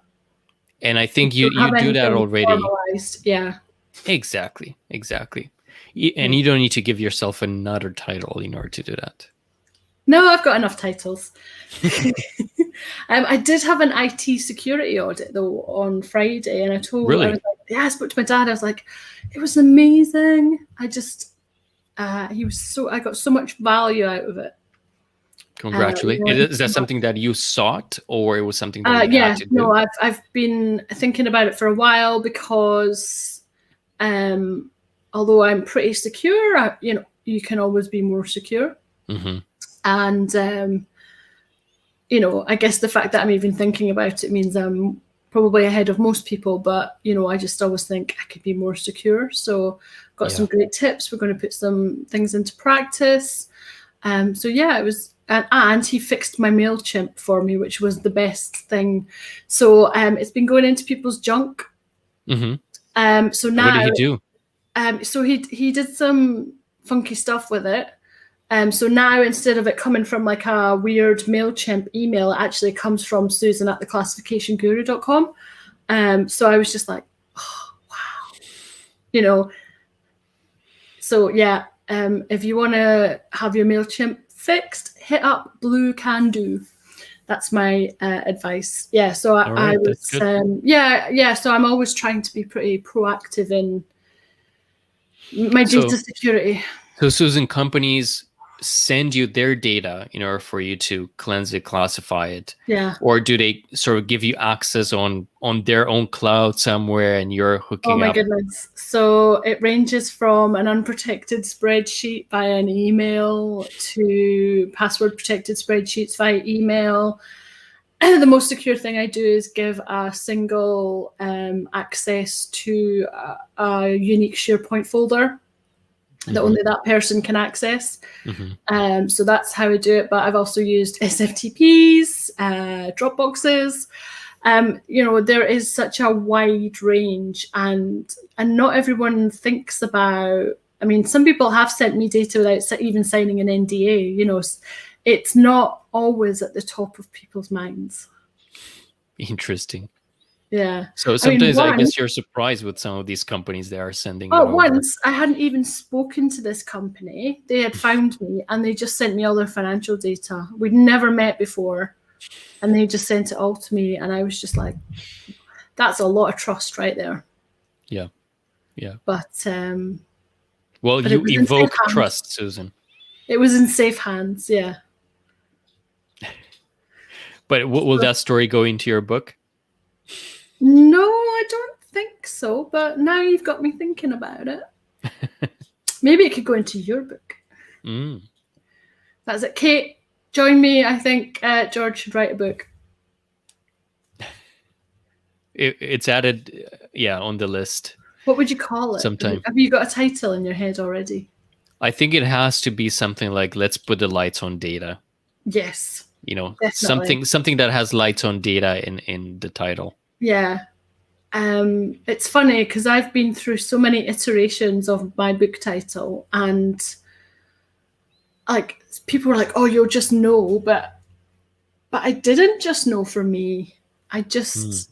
And I think you do that already. Formalized. Yeah. Exactly. And you don't need to give yourself another title in order to do that. No, I've got enough titles. I did have an IT security audit though on Friday, and I told really? I was like, yeah, I spoke to my dad. I was like, it was amazing. I just I got so much value out of it. Congratulations. Is that something that you sought, or it was something that you had to do? No, I've been thinking about it for a while because a although I'm pretty secure, you can always be more secure. Mm-hmm. And I guess the fact that I'm even thinking about it means I'm probably ahead of most people, but I just always think I could be more secure. So got some great tips. We're going to put some things into practice. So yeah, it was, and he fixed my MailChimp for me, which was the best thing. So it's been going into people's junk. Mm-hmm. So now, what did he do? So he did some funky stuff with it. So now, instead of it coming from like a weird MailChimp email, it actually comes from Susan at theclassificationguru.com. So I was just like, oh, wow. So yeah, if you want to have your MailChimp fixed, hit up Blue Can Do. That's my advice. Yeah, so I was, so I'm always trying to be pretty proactive in my data security. So Susan, companies send you their data in order for you to cleanse it, classify it? Yeah. Or do they sort of give you access on their own cloud somewhere and you're hooking up? Oh my goodness. So it ranges from an unprotected spreadsheet via an email to password protected spreadsheets via email. The most secure thing I do is give a single access to a unique SharePoint folder that only that person can access. So that's how I do it. But I've also used SFTPs, Dropboxes. There is such a wide range, and not everyone thinks about. I mean, some people have sent me data without even signing an NDA. It's not always at the top of people's minds. Interesting. Yeah. So sometimes I guess you're surprised with some of these companies that are sending it over. Once I hadn't even spoken to this company. They had found me and they just sent me all their financial data. We'd never met before. And they just sent it all to me. And I was just like, that's a lot of trust right there. Yeah. Yeah. But you evoke trust, Susan. It was in safe hands, yeah. But will that story go into your book? No, I don't think so. But now you've got me thinking about it. Maybe it could go into your book. That's it. Kate, join me. I think George should write a book. It's added, on the list. What would you call it? Sometime. Have you got a title in your head already? I think it has to be something like "Let's put the lights on data." Yes. Definitely. something that has lights on data in the title. Yeah. It's funny because I've been through so many iterations of my book title, and like people were like, "Oh, you'll just know," but I didn't just know for me. I just,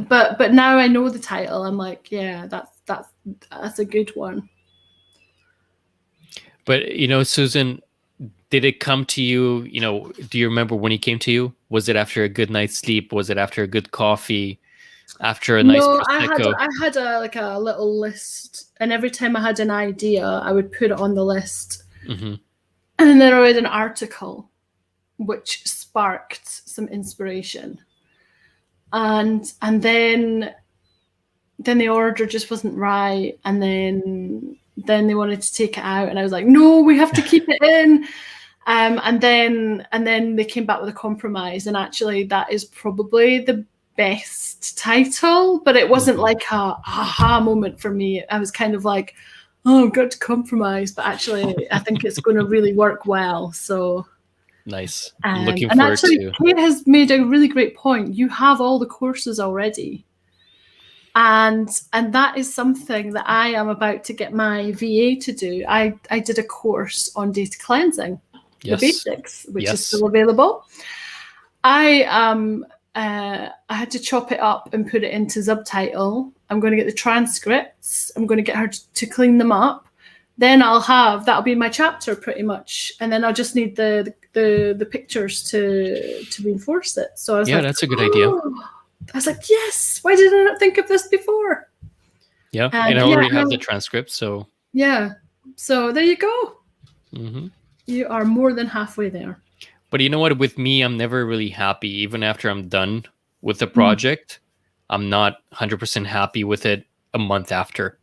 but now I know the title. I'm like, yeah, that's a good one. But Susan, did it come to you? Do you remember when it came to you? Was it after a good night's sleep? Was it after a good coffee? After a nice prosecco? I had a little list, and every time I had an idea, I would put it on the list. And then I read an article which sparked some inspiration, and then the order just wasn't right, and then they wanted to take it out, and I was like, no, we have to keep it in. And then they came back with a compromise, and actually that is probably the best title, but it wasn't like a aha moment for me. I was kind of like, oh, I've got to compromise, but actually I think it's going to really work well. So nice. Looking and forward actually, to. Kate has made a really great point. You have all the courses already. And that is something that I am about to get my VA to do. I did a course on data cleansing, the basics, which is still available. I had to chop it up and put it into subtitle. I'm going to get the transcripts. I'm going to get her to clean them up. Then that'll be my chapter pretty much. And then I'll just need the pictures to reinforce it. So I was that's a good idea. I was like, yes, why did I not think of this before? Yeah, and I already have the transcript, so. Yeah, so there you go. You are more than halfway there. But you know what? With me, I'm never really happy. Even after I'm done with the project, I'm not 100% happy with it a month after.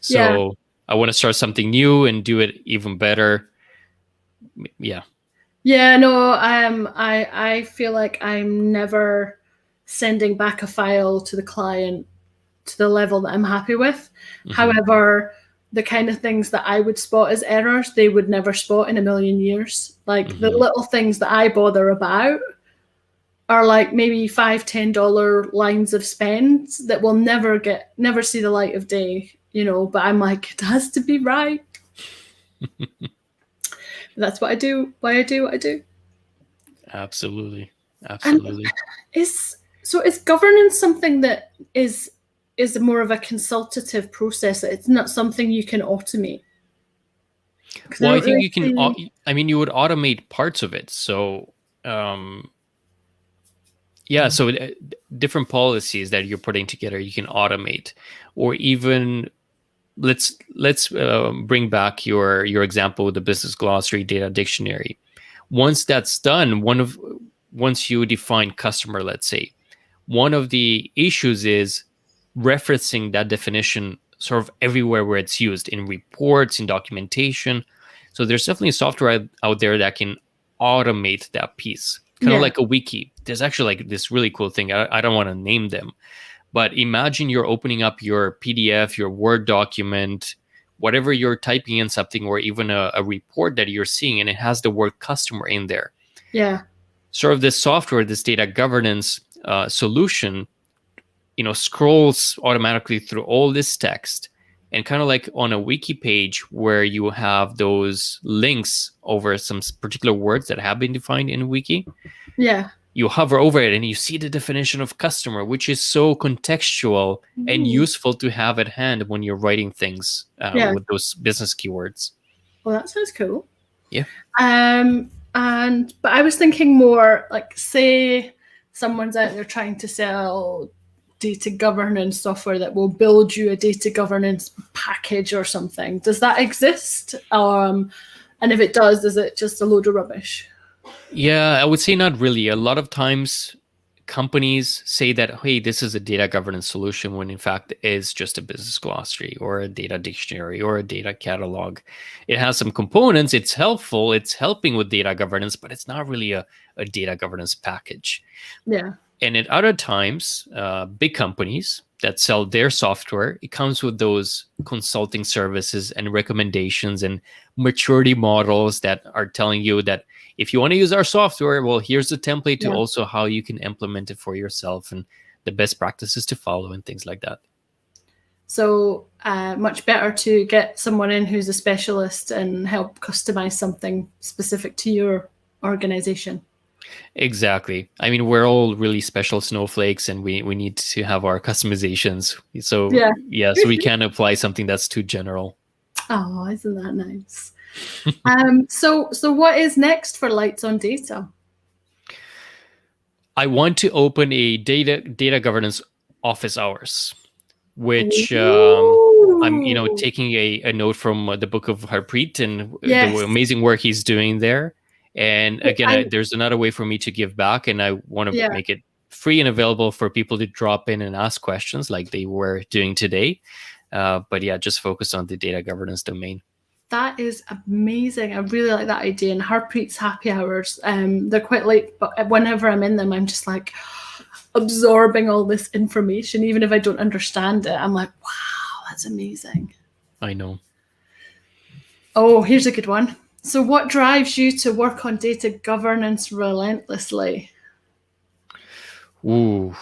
So I want to start something new and do it even better. Yeah. Yeah, no, I feel like I'm never sending back a file to the client to the level that I'm happy with. However, the kind of things that I would spot as errors, they would never spot in a million years. Like the little things that I bother about are like maybe $5, $10 lines of spend that will never see the light of day, but I'm like, it has to be right. That's what I do, why I do what I do. Absolutely. And is governance something that is more of a consultative process? It's not something you can automate. Well, I think you can. You would automate parts of it. So, so different policies that you're putting together, you can automate, or even let's bring back your example with the business glossary data dictionary. Once that's done, once you define customer, let's say, one of the issues is referencing that definition sort of everywhere where it's used, in reports, in documentation. So there's definitely software out there that can automate that piece, kind of like a wiki. There's actually like this really cool thing. I don't want to name them, but imagine you're opening up your PDF, your Word document, whatever you're typing in something, or even a report that you're seeing, and it has the word customer in there. Yeah. Sort of this software, this data governance solution, scrolls automatically through all this text, and kind of like on a wiki page where you have those links over some particular words that have been defined in a wiki. Yeah. You hover over it and you see the definition of customer, which is so contextual and useful to have at hand when you're writing things with those business keywords. Well, that sounds cool. Yeah. But I was thinking more like, say someone's out there trying to sell data governance software that will build you a data governance package or something. Does that exist? And if it does, is it just a load of rubbish? Yeah, I would say not really. A lot of times companies say that, hey, this is a data governance solution, when in fact it is just a business glossary or a data dictionary or a data catalog. It has some components, it's helpful, it's helping with data governance, but it's not really a data governance package. Yeah. And at other times, big companies that sell their software, it comes with those consulting services and recommendations and maturity models that are telling you that if you want to use our software, well, here's the template to also how you can implement it for yourself and the best practices to follow and things like that. So much better to get someone in who's a specialist and help customize something specific to your organization. Exactly. I mean, we're all really special snowflakes, and we need to have our customizations. So so we can't apply something that's too general. Oh, isn't that nice? So what is next for Lights on Data? I want to open a data governance office hours, which I'm taking a note from the book of Harpreet and the amazing work he's doing there. And again, there's another way for me to give back, and I want to make it free and available for people to drop in and ask questions like they were doing today. But just focus on the data governance domain. That is amazing. I really like that idea. And Harpreet's happy hours, they're quite late, but whenever I'm in them, I'm just like absorbing all this information. Even if I don't understand it, I'm like, wow, that's amazing. I know. Oh, here's a good one. So what drives you to work on data governance relentlessly? Ooh.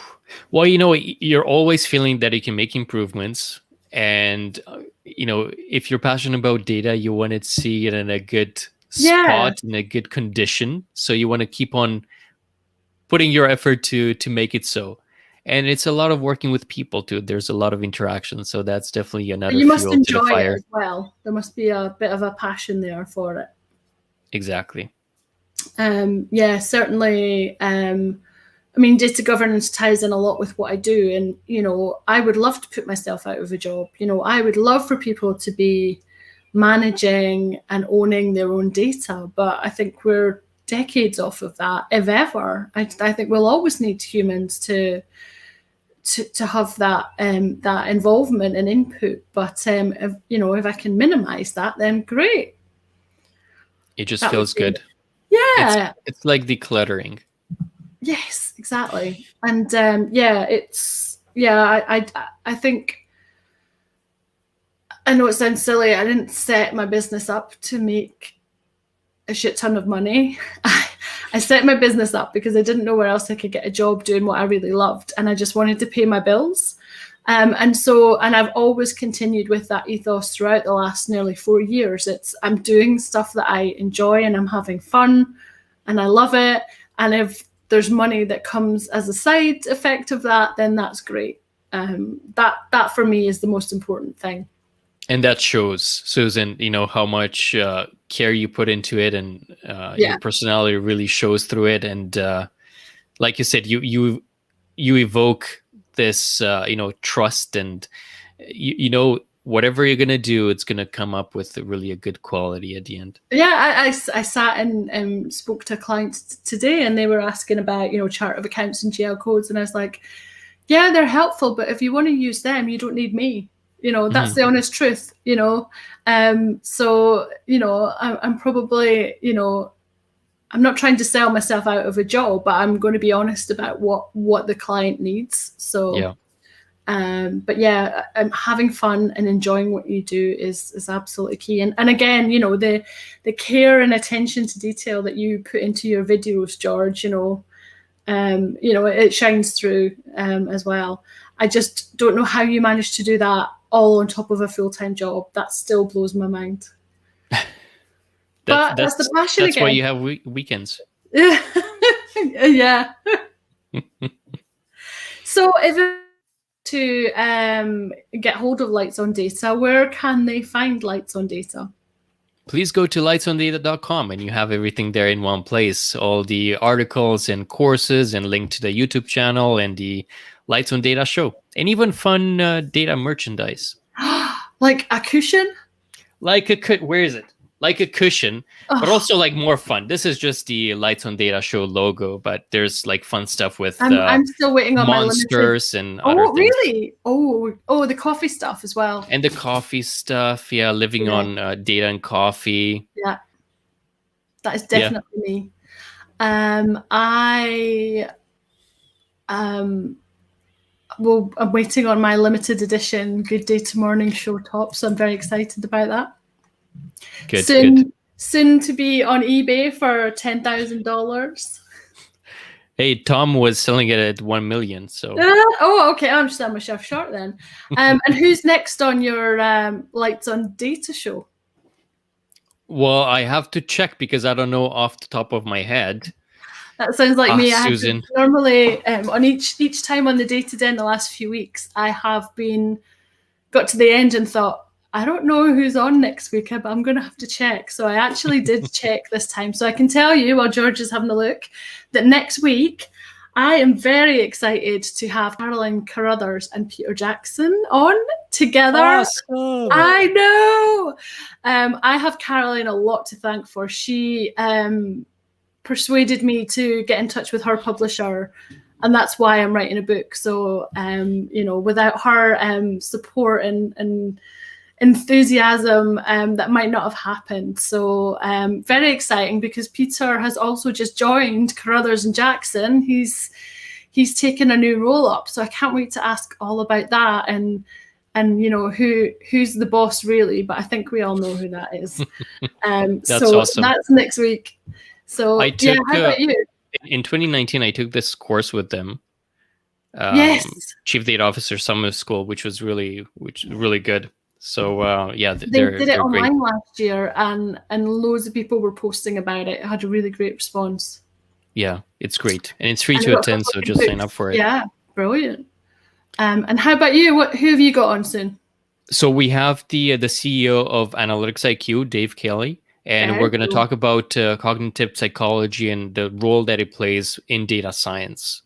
Well, you're always feeling that you can make improvements. And, if you're passionate about data, you want to see it in a good spot, in a good condition. So you want to keep on putting your effort to make it so. And it's a lot of working with people too. There's a lot of interaction. So that's definitely another fuel to the fire. You must enjoy it as well. There must be a bit of a passion there for it. Exactly. Certainly. Data governance ties in a lot with what I do. And, I would love to put myself out of a job. I would love for people to be managing and owning their own data. But I think we're decades off of that, if ever. I think we'll always need humans to to have that that involvement and input. But if I can minimize that, then great. It just That would feels be good. Yeah. It's like decluttering. Yes, exactly. And I think, I know it sounds silly, I didn't set my business up to make a shit ton of money. I set my business up because I didn't know where else I could get a job doing what I really loved, and I just wanted to pay my bills. And I've always continued with that ethos throughout the last nearly 4 years. I'm doing stuff that I enjoy and I'm having fun and I love it. And if there's money that comes as a side effect of that, then that's great. That for me is the most important thing. And that shows, Susan, how much care you put into it, and your personality really shows through it. And like you said, you evoke this, trust, and whatever you're gonna do, it's gonna come up with really a good quality at the end. Yeah, I sat and spoke to clients today, and they were asking about chart of accounts and GL codes, and I was like, yeah, they're helpful, but if you want to use them, you don't need me. That's the honest truth. So I'm probably I'm not trying to sell myself out of a job, but I'm going to be honest about what the client needs. So yeah. But yeah, having fun and enjoying what you do is absolutely key. And again, the care and attention to detail that you put into your videos, George, it shines through as well. I just don't know how you manage to do that all on top of a full-time job. That still blows my mind. But that's the passion that's again. why you have weekends. Yeah. So if to get hold of Lights on Data, where can they find Lights on Data? Please go to lightsondata.com and you have everything there in one place. All the articles and courses, and link to the YouTube channel and the Lights on Data show, and even fun data merchandise. Like a cushion? Where is it? Like a cushion, but also like more fun. This is just the Lights on Data show logo, but there's like fun stuff with I'm still waiting on monsters and other things. Really? Oh, the coffee stuff as well. And the coffee stuff, living on data and coffee. Yeah, that is definitely me. I'm waiting on my limited edition Good Day to Morning show top, so I'm very excited about that. Good. Soon to be on eBay for $10,000. Hey, Tom was selling it at 1 million. So. Okay. I'm just selling myself short then. And who's next on your Lights on Data show? Well, I have to check because I don't know off the top of my head. That sounds like me. Susan. Normally, on each time on the Data Den the last few weeks, I have got to the end and thought, I don't know who's on next week, but I'm going to have to check. So I actually did check this time. So I can tell you, while George is having a look, that next week I am very excited to have Carolyn Carruthers and Peter Jackson on together. Awesome. I know. I have Carolyn a lot to thank for. She persuaded me to get in touch with her publisher, and that's why I'm writing a book. So, without her support and enthusiasm, that might not have happened. So very exciting, because Peter has also just joined Carruthers and Jackson. He's taken a new role up, so I can't wait to ask all about that and who's the boss really, but I think we all know who that is. That's awesome. That's next week. So how about you? In 2019 I took this course with them. Yes. Chief Data Officer Summer School, which was really good. So they did it online last year, and loads of people were posting about it. It had a really great response. Yeah, it's great, and it's free to attend. So just sign up for it. Yeah, brilliant. And how about you? Who have you got on soon? So we have the CEO of Analytics IQ, Dave Kelly, and we're going to talk about cognitive psychology and the role that it plays in data science.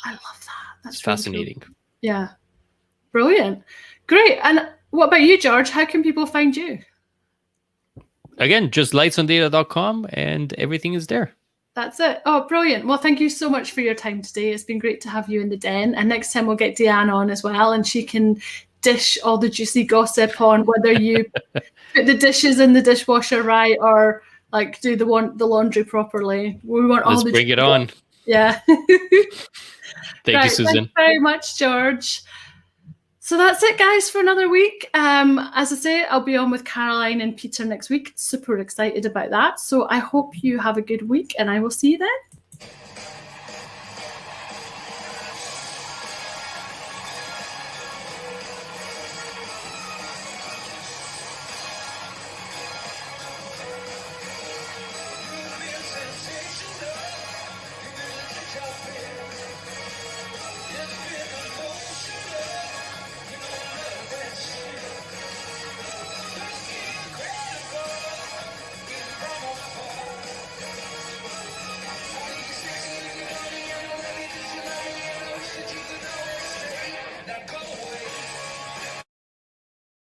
I love that. That's really fascinating. Cool. Yeah, brilliant, great. And what about you, George? How can people find you? Again, just lightsondata.com, and everything is there. That's it. Oh, brilliant. Well, thank you so much for your time today. It's been great to have you in the den. And next time we'll get Deanne on as well, and she can dish all the juicy gossip on whether you put the dishes in the dishwasher right or like do the laundry properly. We want all Let's the bring it on. Yeah. Thank you, Susan. Thanks very much, George. So that's it, guys, for another week. As I say, I'll be on with Caroline and Peter next week. Super excited about that. So I hope you have a good week, and I will see you then.